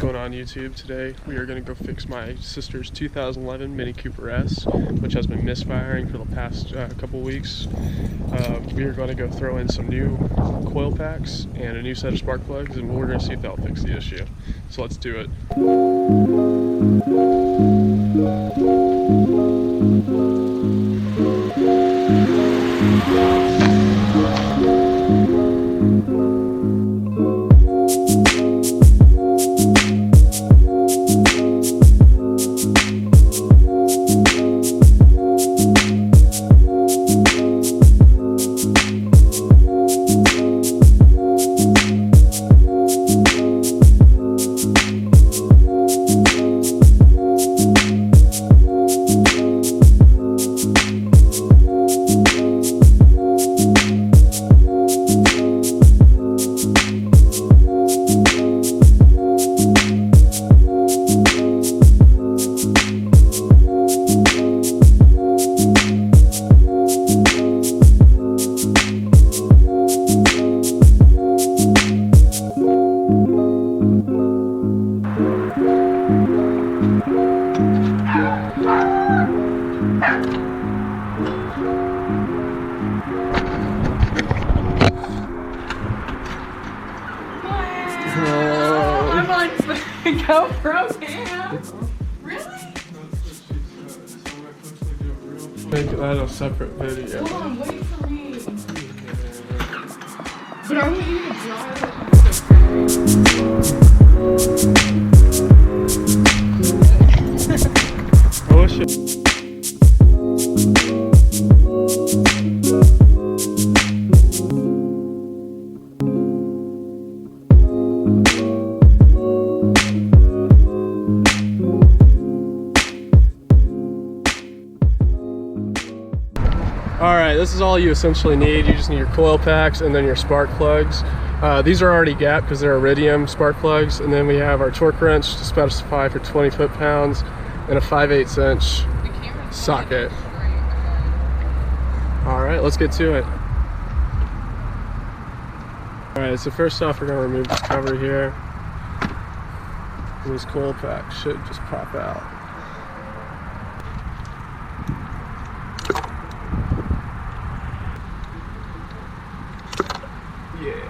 going on YouTube? Today we are going to go fix my sister's 2011 Mini Cooper S, which has been misfiring for the past couple weeks. We are going to go throw in some new coil packs and a new set of spark plugs, and we're going to see if that'll fix the issue. So let's do it. I'm on GoPro cam. Really? Make that a separate video. Hold on, wait for me. But I want you to drive it. I wish it. Alright, this is all you essentially need. You just need your coil packs and then your spark plugs. These are already gapped because they're iridium spark plugs. And then we have our torque wrench to specify for 20 foot-pounds and a 5/8 inch socket. Alright, let's get to it. Alright, so first off we're going to remove this cover here. And these coil packs should just pop out. Yeah.